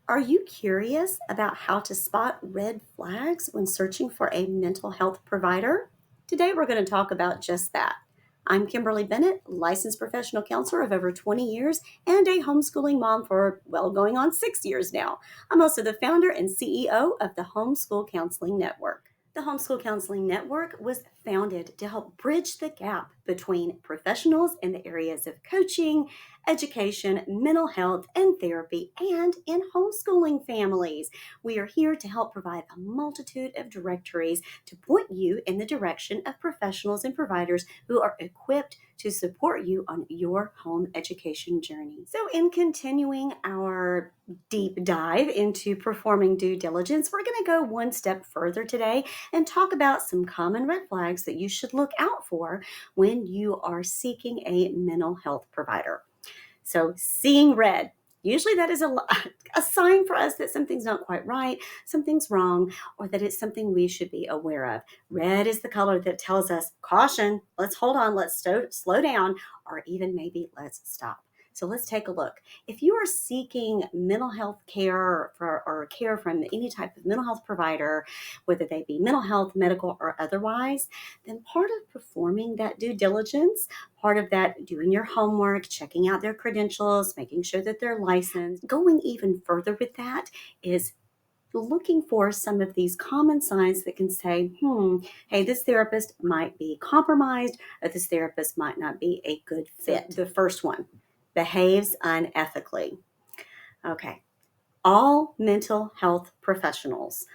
Are you curious about how to spot red flags when searching for a mental health provider? Today, we're going to talk about just that. I'm Kimberly Bennett, licensed professional counselor of over 20 years and a homeschooling mom for, well, going on 6 years now. I'm also the founder and CEO of the Homeschool Counseling Network. The Homeschool Counseling Network was founded to help bridge the gap between professionals in the areas of coaching, education, mental health, and therapy, and in homeschooling families. We are here to help provide a multitude of directories to point you in the direction of professionals and providers who are equipped to support you on your home education journey. So, in continuing our deep dive into performing due diligence, we're going to go one step further today and talk about some common red flags that you should look out for when you are seeking a mental health provider. So seeing red, usually that is a sign for us that something's not quite right, something's wrong, or that it's something we should be aware of. Red is the color that tells us, caution, let's hold on, let's slow down, or even maybe let's stop. So let's take a look. If you are seeking mental health care or care from any type of mental health provider, whether they be mental health, medical, or otherwise, then part of performing that due diligence, part of that doing your homework, checking out their credentials, making sure that they're licensed. Going even further with that is looking for some of these common signs that can say, hey, this therapist might be compromised, or this therapist might not be a good fit. So the first one, behaves unethically. Okay. All mental health professionals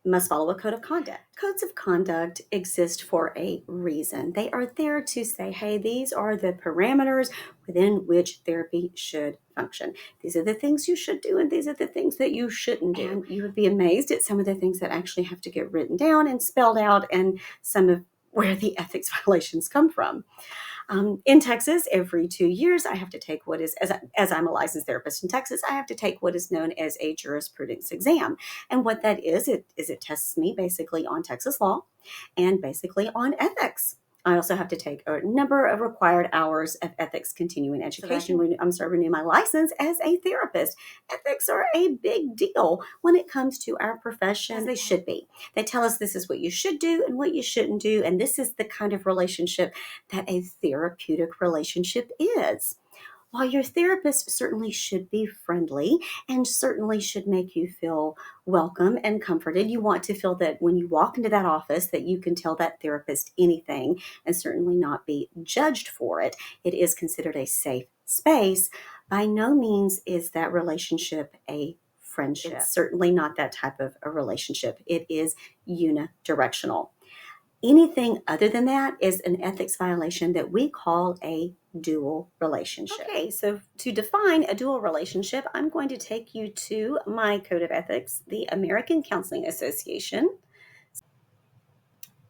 must follow a code of conduct. Codes of conduct exist for a reason. They are there to say, hey, these are the parameters within which therapy should function. These are the things you should do, and these are the things that you shouldn't do. And you would be amazed at some of the things that actually have to get written down and spelled out, and some of where the ethics violations come from. In Texas, every 2 years, I have to take what is, as I'm a licensed therapist in Texas, I have to take what is known as a jurisprudence exam. And what that is, it tests me basically on Texas law and basically on ethics. I also have to take a number of required hours of ethics continuing education. Renew my license as a therapist. Ethics are a big deal when it comes to our profession, as they should be. They tell us this is what you should do and what you shouldn't do, and this is the kind of relationship that a therapeutic relationship is. While your therapist certainly should be friendly and certainly should make you feel welcome and comforted, you want to feel that when you walk into that office that you can tell that therapist anything and certainly not be judged for it. It is considered a safe space. By no means is that relationship a friendship. It's certainly not that type of a relationship. It is unidirectional. Anything other than that is an ethics violation that we call a dual relationship. Okay, so to define a dual relationship, I'm going to take you to my code of ethics, the American Counseling Association.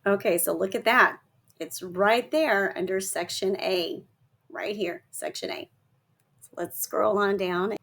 Okay, so look at that. It's right there under Section A, right here, Section A. So let's scroll on down.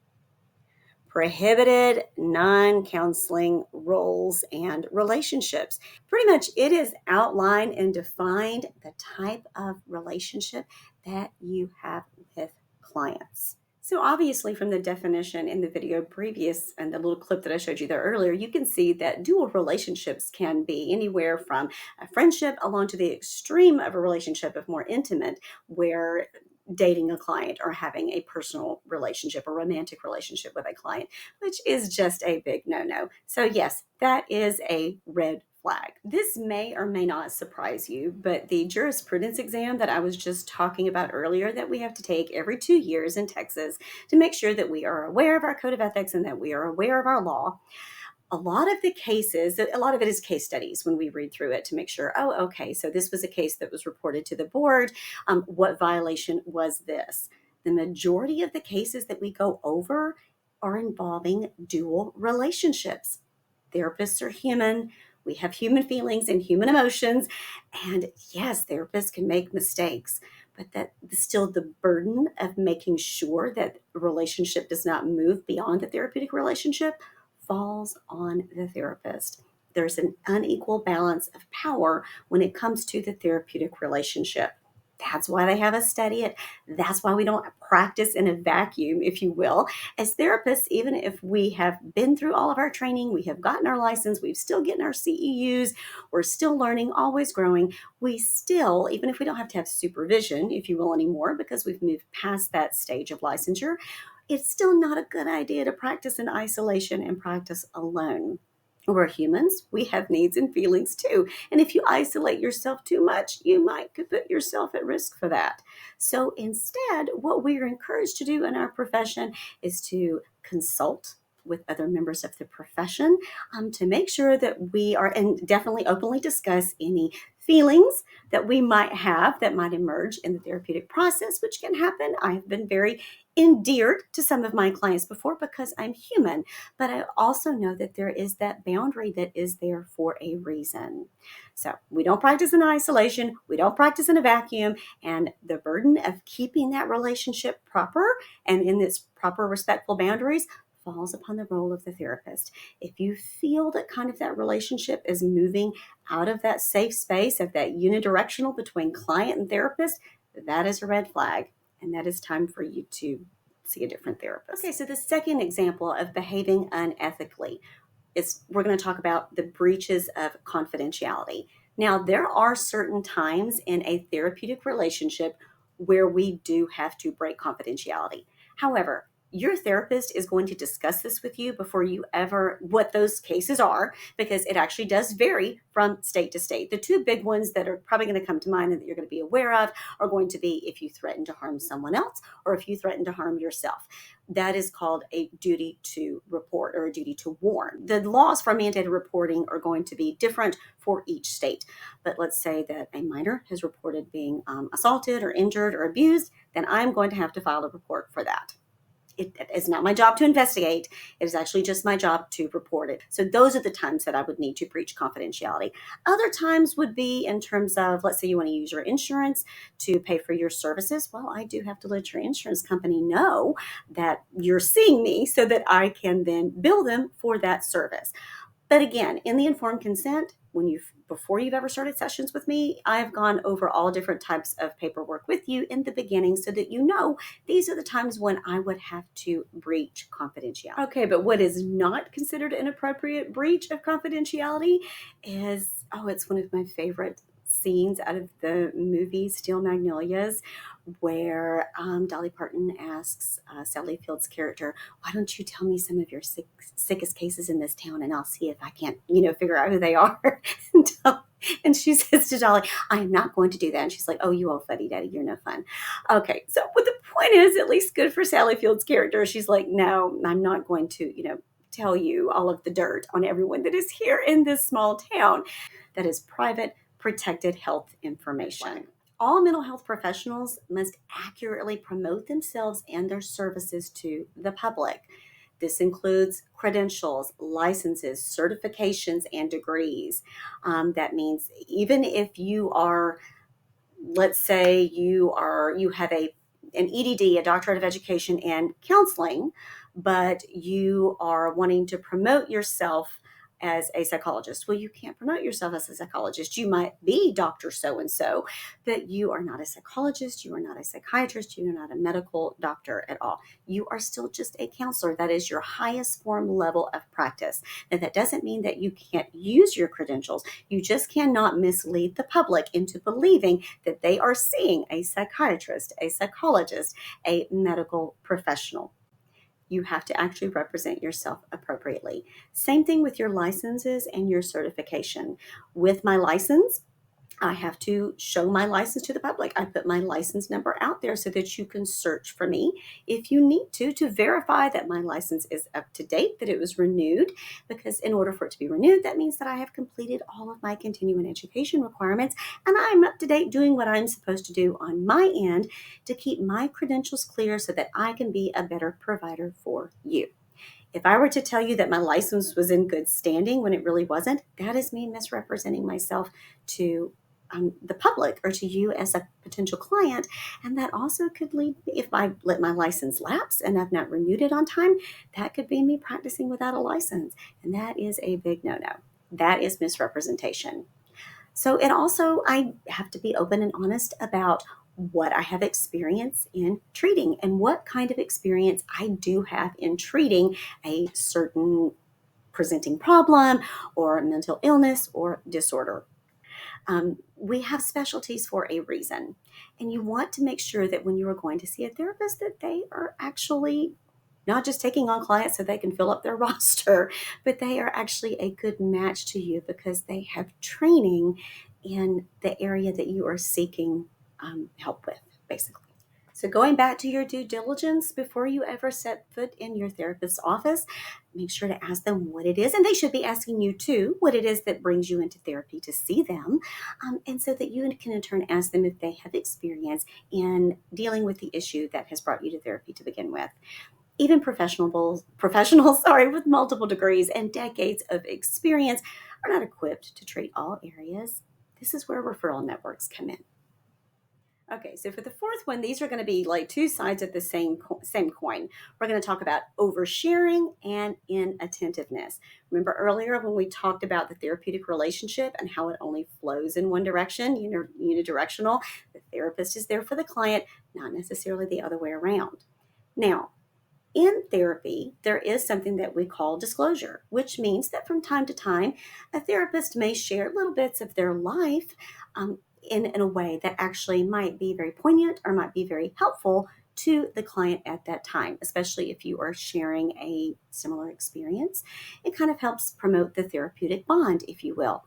Prohibited non-counseling roles and relationships. Pretty much it is outlined and defined the type of relationship that you have with clients. So obviously from the definition in the video previous and the little clip that I showed you there earlier, you can see that dual relationships can be anywhere from a friendship along to the extreme of a relationship of more intimate, where dating a client or having a personal relationship or romantic relationship with a client, which is just a big no-no. So yes, that is a red flag. This may or may not surprise you, but the jurisprudence exam that I was just talking about earlier that we have to take every 2 years in Texas to make sure that we are aware of our code of ethics and that we are aware of our law. A lot of the cases, a lot of it is case studies when we read through it to make sure, oh, okay, so this was a case that was reported to the board. What violation was this? The majority of the cases that we go over are involving dual relationships. Therapists are human. We have human feelings and human emotions. And yes, therapists can make mistakes, but that still the burden of making sure that a relationship does not move beyond the therapeutic relationship falls on the therapist. There's an unequal balance of power when it comes to the therapeutic relationship. That's why they have us study it. That's why we don't practice in a vacuum, if you will. As therapists, even if we have been through all of our training, we have gotten our license, we've still getting our CEUs, we're still learning, always growing, we still, even if we don't have to have supervision, if you will, anymore, because we've moved past that stage of licensure, it's still not a good idea to practice in isolation and practice alone. We're humans. We have needs and feelings too. And if you isolate yourself too much, you might could put yourself at risk for that. So instead, what we are encouraged to do in our profession is to consult with other members of the profession to make sure that we are, and definitely openly discuss any feelings that we might have that might emerge in the therapeutic process, which can happen. I have been very endeared to some of my clients before because I'm human, but I also know that there is that boundary that is there for a reason. So we don't practice in isolation, we don't practice in a vacuum, and the burden of keeping that relationship proper and in its proper respectful boundaries falls upon the role of the therapist. If you feel that kind of that relationship is moving out of that safe space of that unidirectional between client and therapist, that is a red flag, and that is time for you to see a different therapist. Okay, so the second example of behaving unethically is we're going to talk about the breaches of confidentiality. Now, there are certain times in a therapeutic relationship where we do have to break confidentiality. However, your therapist is going to discuss this with you before you ever, what those cases are, because it actually does vary from state to state. The two big ones that are probably going to come to mind and that you're going to be aware of are going to be if you threaten to harm someone else or if you threaten to harm yourself. That is called a duty to report or a duty to warn. The laws for mandated reporting are going to be different for each state. But let's say that a minor has reported being assaulted or injured or abused, then I'm going to have to file a report for that. It is not my job to investigate. It is actually just my job to report it. So those are the times that I would need to breach confidentiality. Other times would be in terms of, let's say you want to use your insurance to pay for your services. Well, I do have to let your insurance company know that you're seeing me so that I can then bill them for that service. But again, in the informed consent, before you've ever started sessions with me, I've gone over all different types of paperwork with you in the beginning so that you know these are the times when I would have to breach confidentiality. Okay, but what is not considered an appropriate breach of confidentiality is, it's one of my favorite scenes out of the movie Steel Magnolias, where Dolly Parton asks Sally Field's character, "Why don't you tell me some of your sickest cases in this town, and I'll see if I can't, figure out who they are." And she says to Dolly, "I am not going to do that." And she's like, "Oh, you old fuddy-duddy, you're no fun." Okay, so what the point is, at least good for Sally Field's character, she's like, "No, I'm not going to, tell you all of the dirt on everyone that is here in this small town. That is private, protected health information." All mental health professionals must accurately promote themselves and their services to the public. This includes credentials, licenses, certifications, and degrees. That means even if you are, let's say you have an EDD, a doctorate of education and counseling, but you are wanting to promote yourself as a psychologist. Well, you can't promote yourself as a psychologist. You might be Dr. So-and-so, but you are not a psychologist. You are not a psychiatrist. You are not a medical doctor at all. You are still just a counselor. That is your highest form level of practice. And that doesn't mean that you can't use your credentials. You just cannot mislead the public into believing that they are seeing a psychiatrist, a psychologist, a medical professional. You have to actually represent yourself appropriately. Same thing with your licenses and your certification. With my license, I have to show my license to the public. I put my license number out there so that you can search for me if you need to verify that my license is up to date, that it was renewed. Because in order for it to be renewed, that means that I have completed all of my continuing education requirements and I'm up to date doing what I'm supposed to do on my end to keep my credentials clear so that I can be a better provider for you. If I were to tell you that my license was in good standing when it really wasn't, that is me misrepresenting myself to the public or to you as a potential client. And that also could lead, if I let my license lapse and I've not renewed it on time, that could be me practicing without a license. And that is a big no-no. That is misrepresentation. So it also, I have to be open and honest about what I have experience in treating and what kind of experience I do have in treating a certain presenting problem or mental illness or disorder. We have specialties for a reason, and you want to make sure that when you are going to see a therapist that they are actually not just taking on clients so they can fill up their roster, but they are actually a good match to you because they have training in the area that you are seeking help with, basically. So, going back to your due diligence before you ever set foot in your therapist's office, make sure to ask them what it is. And they should be asking you too what it is that brings you into therapy to see them. And so that you can in turn ask them if they have experience in dealing with the issue that has brought you to therapy to begin with. Even professionals, sorry, with multiple degrees and decades of experience are not equipped to treat all areas. This is where referral networks come in. Okay, so for the fourth one, these are going to be like two sides of the same coin. We're going to talk about oversharing and inattentiveness. Remember earlier when we talked about the therapeutic relationship and how it only flows in one direction, unidirectional. The therapist is there for the client, not necessarily the other way around. Now, in therapy, there is something that we call disclosure, which means that from time to time, a therapist may share little bits of their life in a way that actually might be very poignant or might be very helpful to the client at that time, especially if you are sharing a similar experience. It kind of helps promote the therapeutic bond, if you will.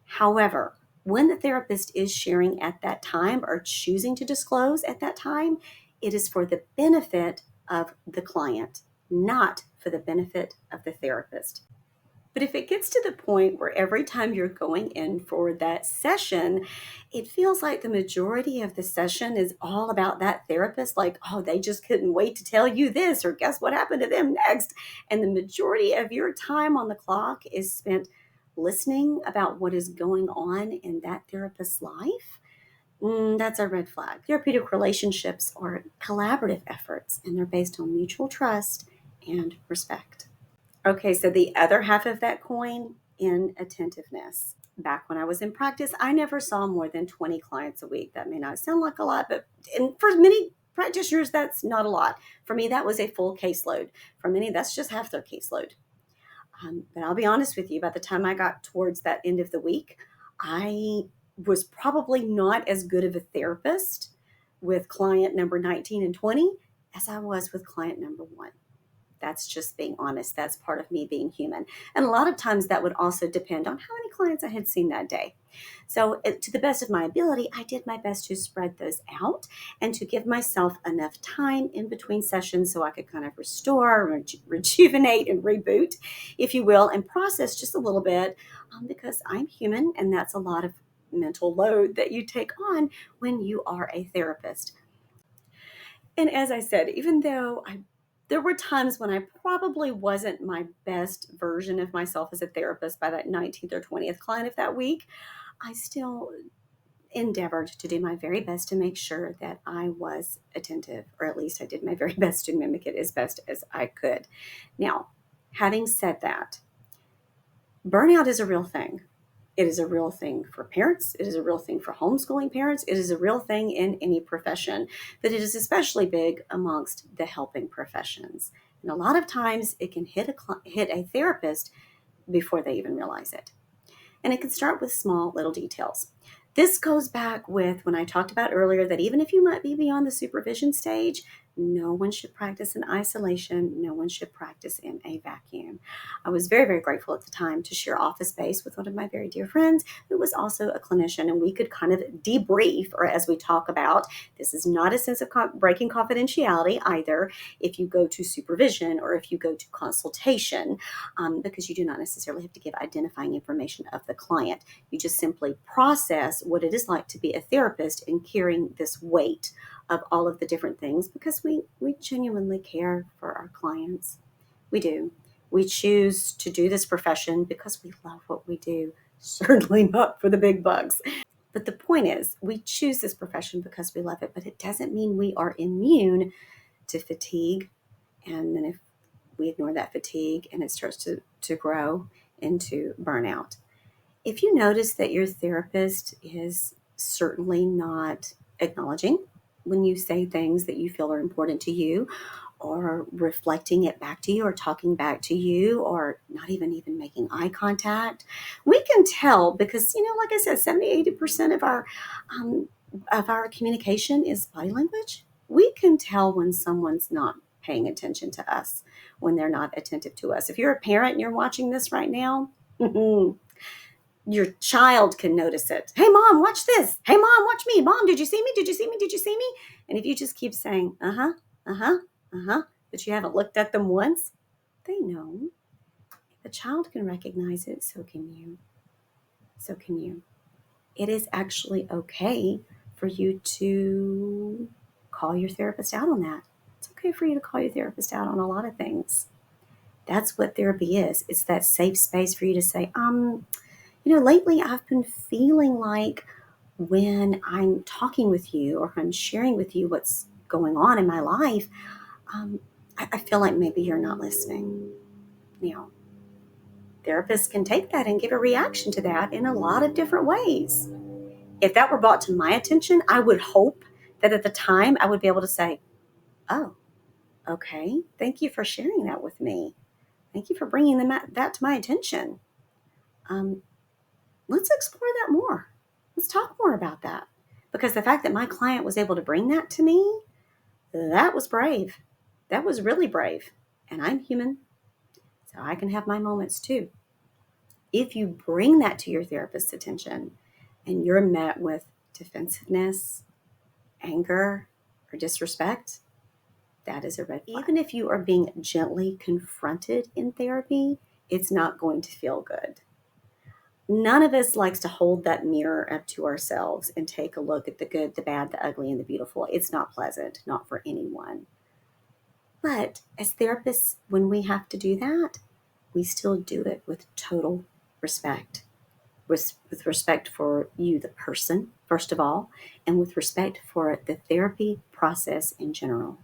However, when the therapist is sharing at that time or choosing to disclose at that time, it is for the benefit of the client, not for the benefit of the therapist. But if it gets to the point where every time you're going in for that session, it feels like the majority of the session is all about that therapist, like, oh, they just couldn't wait to tell you this, or guess what happened to them next. And the majority of your time on the clock is spent listening about what is going on in that therapist's life. That's a red flag. Therapeutic relationships are collaborative efforts, and they're based on mutual trust and respect. Okay, so the other half of that coin, inattentiveness. Back when I was in practice, I never saw more than 20 clients a week. That may not sound like a lot, but for many practitioners, that's not a lot. For me, that was a full caseload. For many, that's just half their caseload. But I'll be honest with you, by the time I got towards that end of the week, I was probably not as good of a therapist with client number 19 and 20 as I was with client number 1. That's just being honest. That's part of me being human. And a lot of times that would also depend on how many clients I had seen that day. So, to the best of my ability, I did my best to spread those out and to give myself enough time in between sessions so I could kind of restore, rejuvenate, and reboot, if you will, and process just a little bit because I'm human and that's a lot of mental load that you take on when you are a therapist. And as I said, even though there were times when I probably wasn't my best version of myself as a therapist by that 19th or 20th client of that week, I still endeavored to do my very best to make sure that I was attentive, or at least I did my very best to mimic it as best as I could. Now, having said that, burnout is a real thing. It is a real thing for parents. It is a real thing for homeschooling parents. It is a real thing in any profession, but it is especially big amongst the helping professions. And a lot of times it can hit a therapist before they even realize it. And it can start with small little details. This goes back with when I talked about earlier that even if you might be beyond the supervision stage, no one should practice in isolation. No one should practice in a vacuum. I was very, very grateful at the time to share office space with one of my very dear friends who was also a clinician, and we could kind of debrief, or as we talk about, this is not a sense of breaking confidentiality either if you go to supervision or if you go to consultation, because you do not necessarily have to give identifying information of the client. You just simply process what it is like to be a therapist and carrying this weight of all of the different things because we genuinely care for our clients. We do. We choose to do this profession because we love what we do, certainly not for the big bucks. But the point is, we choose this profession because we love it, but it doesn't mean we are immune to fatigue. And then if we ignore that fatigue and it starts to grow into burnout. If you notice that your therapist is certainly not acknowledging when you say things that you feel are important to you, or reflecting it back to you, or talking back to you, or not even making eye contact. We can tell because, like I said, 70-80% of our communication is body language. We can tell when someone's not paying attention to us, when they're not attentive to us. If you're a parent and you're watching this right now, your child can notice it. Hey, mom, watch this. Hey, mom, watch me. Mom, did you see me? Did you see me? Did you see me? And if you just keep saying, uh-huh, uh-huh, uh-huh, but you haven't looked at them once, they know. If a child can recognize it, so can you. So can you. It is actually okay for you to call your therapist out on that. It's okay for you to call your therapist out on a lot of things. That's what therapy is. It's that safe space for you to say, lately I've been feeling like when I'm talking with you or I'm sharing with you what's going on in my life, I feel like maybe you're not listening. Now, therapists can take that and give a reaction to that in a lot of different ways. If that were brought to my attention, I would hope that at the time I would be able to say, oh, okay, thank you for sharing that with me. Thank you for bringing that to my attention. Let's explore that more. Let's talk more about that. Because the fact that my client was able to bring that to me, that was brave. That was really brave. And I'm human, so I can have my moments too. If you bring that to your therapist's attention and you're met with defensiveness, anger, or disrespect, that is a red flag. Even if you are being gently confronted in therapy, it's not going to feel good. None of us likes to hold that mirror up to ourselves and take a look at the good, the bad, the ugly, and the beautiful. It's not pleasant, not for anyone. But as therapists, when we have to do that, we still do it with total respect. With respect for you, the person, first of all, and with respect for the therapy process in general.